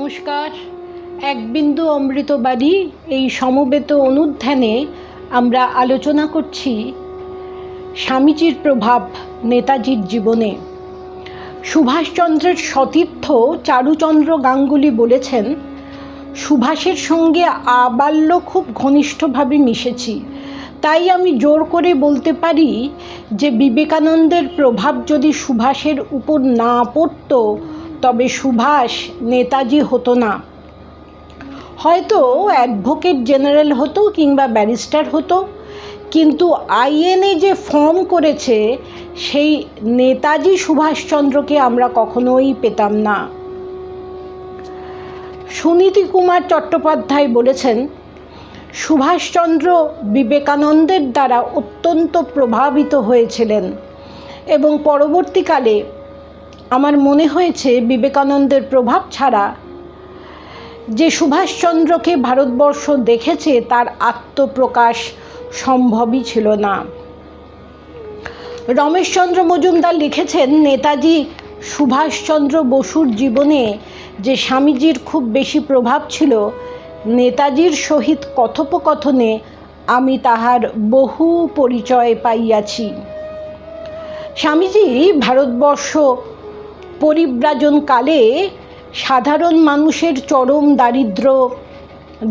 নমস্কার। এক বিন্দু অমৃতবাণী এই সমবেত অনুধ্যানে আমরা আলোচনা করছি স্বামীজির প্রভাব নেতাজির জীবনে। সুভাষচন্দ্রের সতীর্থ চারুচন্দ্র গাঙ্গুলি বলেছেন, সুভাষের সঙ্গে আবাল্য খুব ঘনিষ্ঠভাবে মিশেছি, তাই আমি জোর করে বলতে পারি যে বিবেকানন্দের প্রভাব যদি সুভাষের উপর না পড়ত তবে সুভাষ নেতাজি হতো না। হয়তো অ্যাডভোকেট জেনারেল হতো কিংবা ব্যারিস্টার হতো, কিন্তু আইএনএ যে ফর্ম করেছে সেই নেতাজি সুভাষচন্দ্রকে আমরা কখনোই পেতাম না। সুনীতি কুমার চট্টোপাধ্যায় বলেছেন, সুভাষচন্দ্র বিবেকানন্দের দ্বারা অত্যন্ত প্রভাবিত হয়েছিলেন এবং পরবর্তীকালে আমার মনে হয়েছে বিবেকানন্দের প্রভাব ছাড়া যে সুভাষচন্দ্রকে ভারতবর্ষ দেখেছে তার আত্মপ্রকাশ সম্ভবই ছিল না। রমেশচন্দ্র মজুমদার লিখেছেন, নেতাজি সুভাষচন্দ্র বসুর জীবনে যে স্বামীজির খুব বেশি প্রভাব ছিল, নেতাজির সহিত কথোপকথনে আমি তাহার বহু পরিচয় পাইয়াছি। স্বামীজি ভারতবর্ষ পরিব্রাজনকালে সাধারণ মানুষের চরম দারিদ্র্য,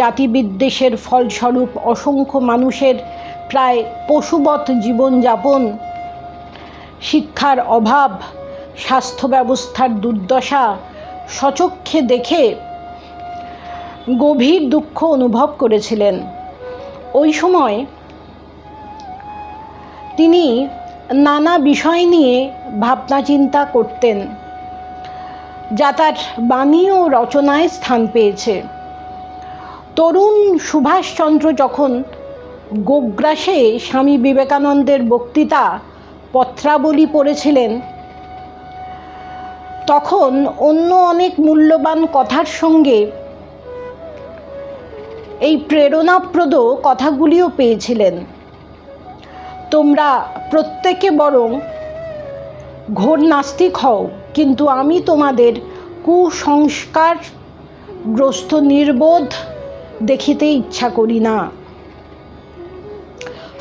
জাতিবিদ্বেষের ফলস্বরূপ অসংখ্য মানুষের প্রায় পশুবৎ জীবনযাপন, শিক্ষার অভাব, স্বাস্থ্য ব্যবস্থার দুর্দশা স্বচক্ষে দেখে গভীর দুঃখ অনুভব করেছিলেন। ওই সময় তিনি নানা বিষয় নিয়ে ভাবনা চিন্তা করতেন, যা তার বাণী ও রচনায় স্থান পেয়েছে। তরুণ সুভাষচন্দ্র যখন গোগ্রাসে স্বামী বিবেকানন্দের বক্তৃতা পত্রাবলী পড়েছিলেন, তখন অন্য অনেক মূল্যবান কথার সঙ্গে এই প্রেরণাপ্রদ কথাগুলিও পেয়েছিলেন। তোমরা প্রত্যেকে বরং ঘোর নাস্তিক হও, কিন্তু আমি তোমাদের কুসংস্কারগ্রস্ত নির্বোধ দেখিতে ইচ্ছা করি না।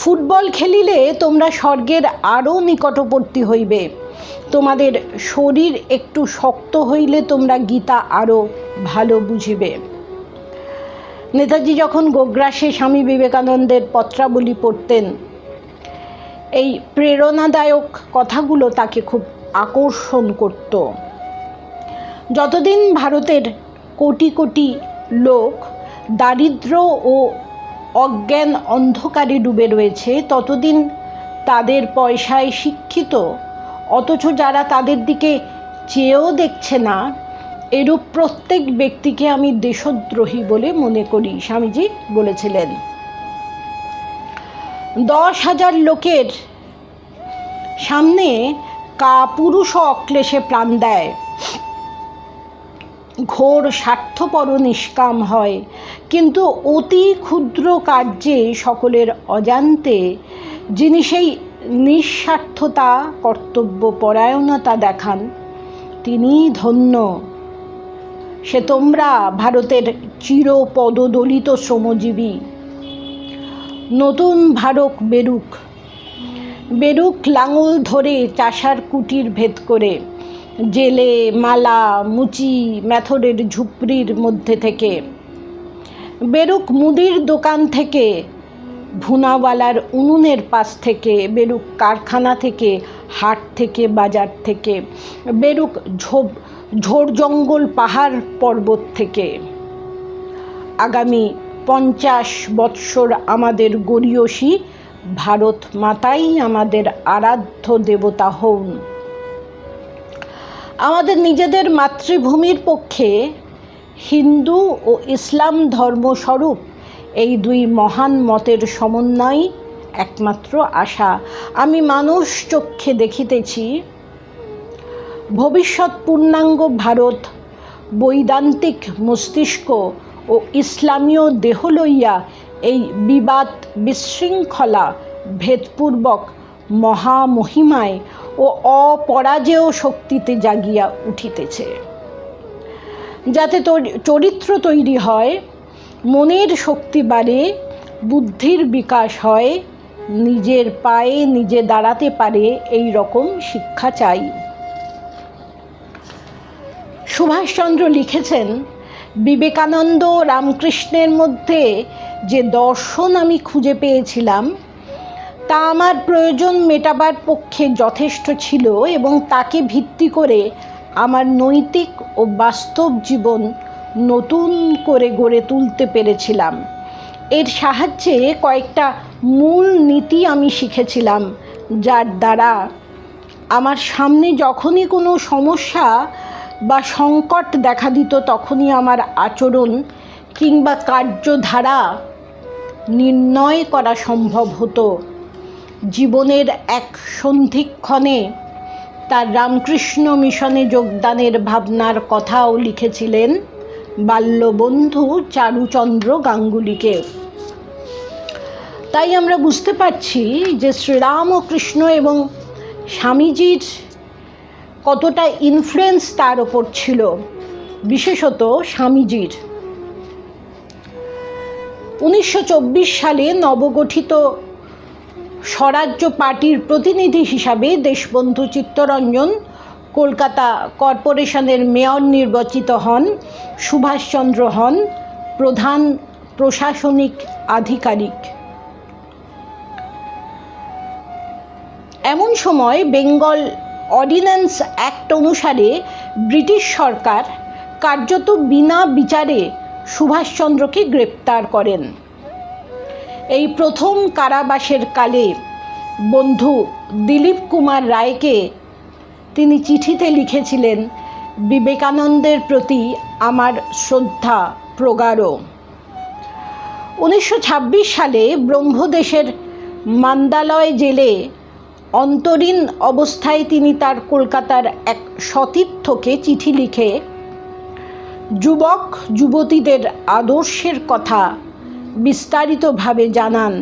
ফুটবল খেলিলে তোমরা স্বর্গের আরও নিকটবর্তী হইবে। তোমাদের শরীর একটু শক্ত হইলে তোমরা গীতা আরও ভালো বুঝিবে। নেতাজি যখন গোগ্রাসে স্বামী বিবেকানন্দের পত্রাবলী পড়তেন, এই প্রেরণাদায়ক কথাগুলো তাকে খুব আকর্ষণ করত। যতদিন ভারতের কোটি কোটি লোক দারিদ্র্য ও অজ্ঞান অন্ধকারে ডুবে রয়েছে, ততদিন তাদের পয়সায় শিক্ষিত, অথচ যারা তাদের দিকে চেয়েও দেখছে না, এরূপ প্রত্যেক ব্যক্তিকে আমি দেশদ্রোহী বলে মনে করি, স্বামীজি বলেছিলেন। 10,000 লোকের সামনে কাপুরুষ অক্লেশে প্রাণ দেয়, ঘোর স্বার্থপর নিষ্কাম হয়, কিন্তু অতি ক্ষুদ্র কার্যে সকলের অজান্তে যিনি সেই নিঃস্বার্থতা কর্তব্যপরায়ণতা দেখান, তিনিই ধন্য। সে তোমরা ভারতের চিরপদদলিত শ্রমজীবী। নতুন ভারত বেরুক, বেরুক লাঙল ধরে চাষার কুটির ভেদ করে, জেলে মালা মুচি মেথরের ঝুপড়ির মধ্যে থেকে, বেরুক মুদির দোকান থেকে, ভুনাওয়ালার উনুনের পাশ থেকে, বেরুক কারখানা থেকে, হাট থেকে, বাজার থেকে, বেরুক ঝোড় জঙ্গল পাহাড় পর্বত থেকে। আগামী 50 বৎসর আমাদের গরীয়সী ভারত মাতাই আমাদের আরাধ্য দেবতা হউন। আমাদের নিজেদের মাতৃভূমির পক্ষে হিন্দু ও ইসলাম ধর্মস্বরূপ এই দুই মহান মতের সমন্বয় একমাত্র আশা। আমি মানুষ চক্ষে দেখিতেছি, ভবিষ্যৎ পূর্ণাঙ্গ ভারত বৈদান্তিক মস্তিষ্ক ও ইসলামীয় দেহ লইয়া এই বিবাদ বিশৃঙ্খলা ভেদপূর্বক মহামহিমায় ও অপরাজেয় শক্তিতে জাগিয়া উঠিতেছে। যাতে চরিত্র তৈরি হয়, মনের শক্তি বাড়ে, বুদ্ধির বিকাশ হয়, নিজের পায়ে নিজে দাঁড়াতে পারে, এই রকম শিক্ষা চাই। সুভাষচন্দ্র লিখেছেন, বিবেকানন্দ রামকৃষ্ণের মধ্যে যে দর্শন আমি খুঁজে পেয়েছিলাম তা আমার প্রয়োজন মেটাবার পক্ষে যথেষ্ট ছিল এবং তাকে ভিত্তি করে আমার নৈতিক ও বাস্তব জীবন নতুন করে গড়ে তুলতে পেরেছিলাম। এর সাহায্যে কয়েকটা মূল নীতি আমি শিখেছিলাম, যার দ্বারা আমার সামনে যখনই কোনো সমস্যা বা সংকট দেখা দিত তখনই আমার আচরণ কিংবা কার্যধারা নির্ণয় করা সম্ভব হতো। জীবনের এক সন্ধিক্ষণে তার রামকৃষ্ণ মিশনে যোগদানের ভাবনার কথাও লিখেছিলেন বাল্যবন্ধু চারুচন্দ্র গাঙ্গুলিকে। তাই আমরা বুঝতে পারছি যে শ্রীরামকৃষ্ণ এবং স্বামীজির কতটা ইনফ্লুয়েন্স তার ওপর ছিল, বিশেষত স্বামীজির। 1924 সালে নবগঠিত স্বরাজ্য পার্টির প্রতিনিধি হিসাবে দেশবন্ধু চিত্তরঞ্জন কলকাতা কর্পোরেশনের মেয়র নির্বাচিত হন। সুভাষচন্দ্র হন প্রধান প্রশাসনিক আধিকারিক। এমন সময় বেঙ্গল অর্ডিন্যান্স অ্যাক্ট অনুসারে ব্রিটিশ সরকার কার্যত বিনা বিচারে সুভাষচন্দ্রকে গ্রেপ্তার করেন। এই প্রথম কারাবাসের কালে বন্ধু দিলীপ কুমার রায়কে তিনি চিঠিতে লিখেছিলেন, বিবেকানন্দের প্রতি আমার শ্রদ্ধা প্রগাঢ়। 1926 সালে ব্রহ্মদেশের মান্দালয় জেলে অন্তরীণ অবস্থায় তিনি তার কলকাতার এক সতীর্থকে চিঠি লিখে যুবক যুবতীদের আদর্শের কথা বিস্তারিতভাবে জানান।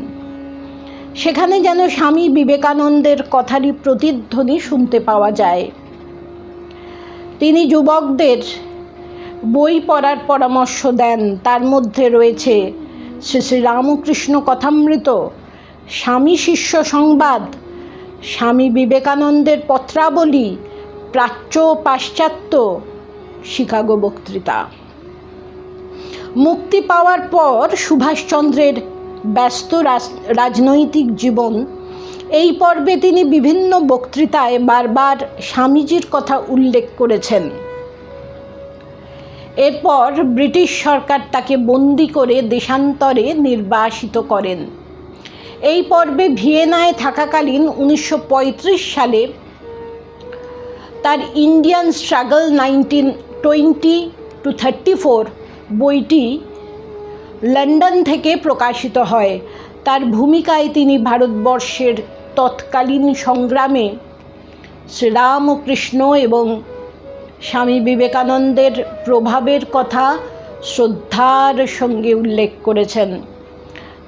সেখানে যেন স্বামী বিবেকানন্দের কথারই প্রতিধ্বনি শুনতে পাওয়া যায়। তিনি যুবকদের বই পড়ার পরামর্শ দেন। তার মধ্যে রয়েছে শ্রী শ্রী রামকৃষ্ণ কথামৃত, স্বামী শিষ্য সংবাদ, স্বামী বিবেকানন্দের পত্রাবলী, প্রাচ্য পাশ্চাত্য, শিকাগো বক্তৃতা। মুক্তি পাওয়ার পর সুভাষচন্দ্রের ব্যস্ত রাজনৈতিক জীবন, এই পর্বে তিনি বিভিন্ন বক্তৃতায় বারবার স্বামীজির কথা উল্লেখ করেছেন। এরপর ব্রিটিশ সরকার তাকে বন্দি করে দেশান্তরে নির্বাসিত করেন। এই পর্বে ভিয়েনায় থাকাকালীন 1935 সালে তার ইন্ডিয়ান স্ট্রাগল 1920-34 বইটি লন্ডন থেকে প্রকাশিত হয়। তার ভূমিকায় তিনি ভারতবর্ষের তৎকালীন সংগ্রামে শ্রীরামকৃষ্ণ এবং স্বামী বিবেকানন্দের প্রভাবের কথা শ্রদ্ধার সঙ্গে উল্লেখ করেছেন।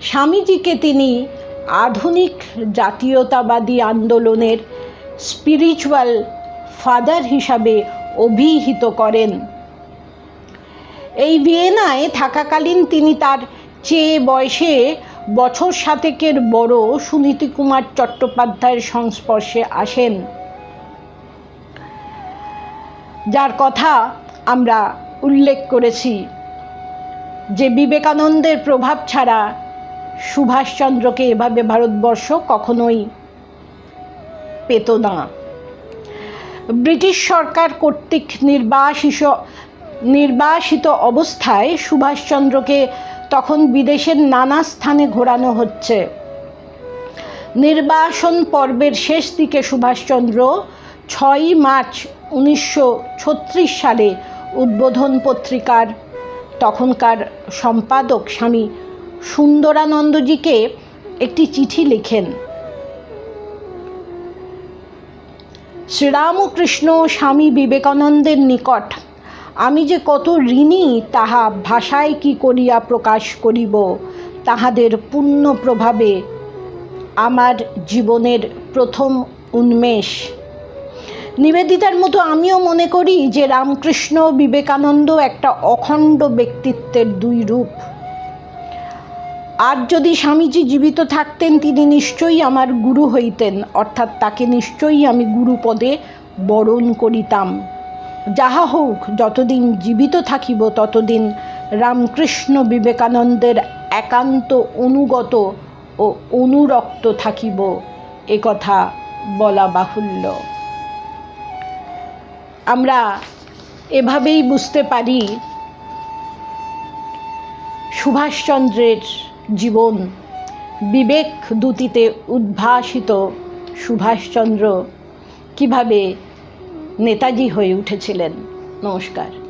স্বামীজিকে তিনি আধুনিক জাতীয়তাবাদী আন্দোলনের স্পিরিচুয়াল ফাদার হিসাবে অভিহিত করেন। এই ভিয়েনায় থাকাকালীন তিনি তার চেয়ে বয়সে বছর 7 বড় সুনীতি কুমার চট্টোপাধ্যায়ের সংস্পর্শে আসেন, যার কথা আমরা উল্লেখ করেছি যে বিবেকানন্দের প্রভাব ছাড়া সুভাষচন্দ্রকে এভাবে ভারতবর্ষ কখনোই পেত না। ব্রিটিশ সরকার কর্তৃক নির্বাসিত অবস্থায় সুভাষচন্দ্রকে তখন বিদেশের নানা স্থানে ঘোরানো হচ্ছে। নির্বাসন পর্বের শেষ দিকে সুভাষচন্দ্র 6 মার্চ 1936 সালে উদ্বোধন পত্রিকার তখনকার সম্পাদক স্বামী সুন্দরানন্দজিকে একটি চিঠি লেখেন। শ্রীরামকৃষ্ণ স্বামী বিবেকানন্দের নিকট আমি যে কত ঋণী তাহা ভাষায় কি করিয়া প্রকাশ করিব। তাহাদের পূর্ণ প্রভাবে আমার জীবনের প্রথম উন্মেষ। নিবেদিতার মতো আমিও মনে করি যে রামকৃষ্ণ বিবেকানন্দ একটা অখণ্ড ব্যক্তিত্বের দুই রূপ। আর যদি স্বামীজি জীবিত থাকতেন তিনি নিশ্চয়ই আমার গুরু হইতেন, অর্থাৎ তাকে নিশ্চয়ই আমি গুরুপদে বরণ করিতাম। যাহা হোক, যতদিন জীবিত থাকিব ততদিন রামকৃষ্ণ বিবেকানন্দের একান্ত অনুগত ও অনুরক্ত থাকিব, একথা বলা বাহুল্য। আমরা এভাবেই বুঝতে পারি সুভাষচন্দ্রের জীবন। বিবেক দ্যুতিতে উদ্ভাসিত সুভাষচন্দ্র কিভাবে নেতাজি হয়ে উঠেছিলেন। নমস্কার।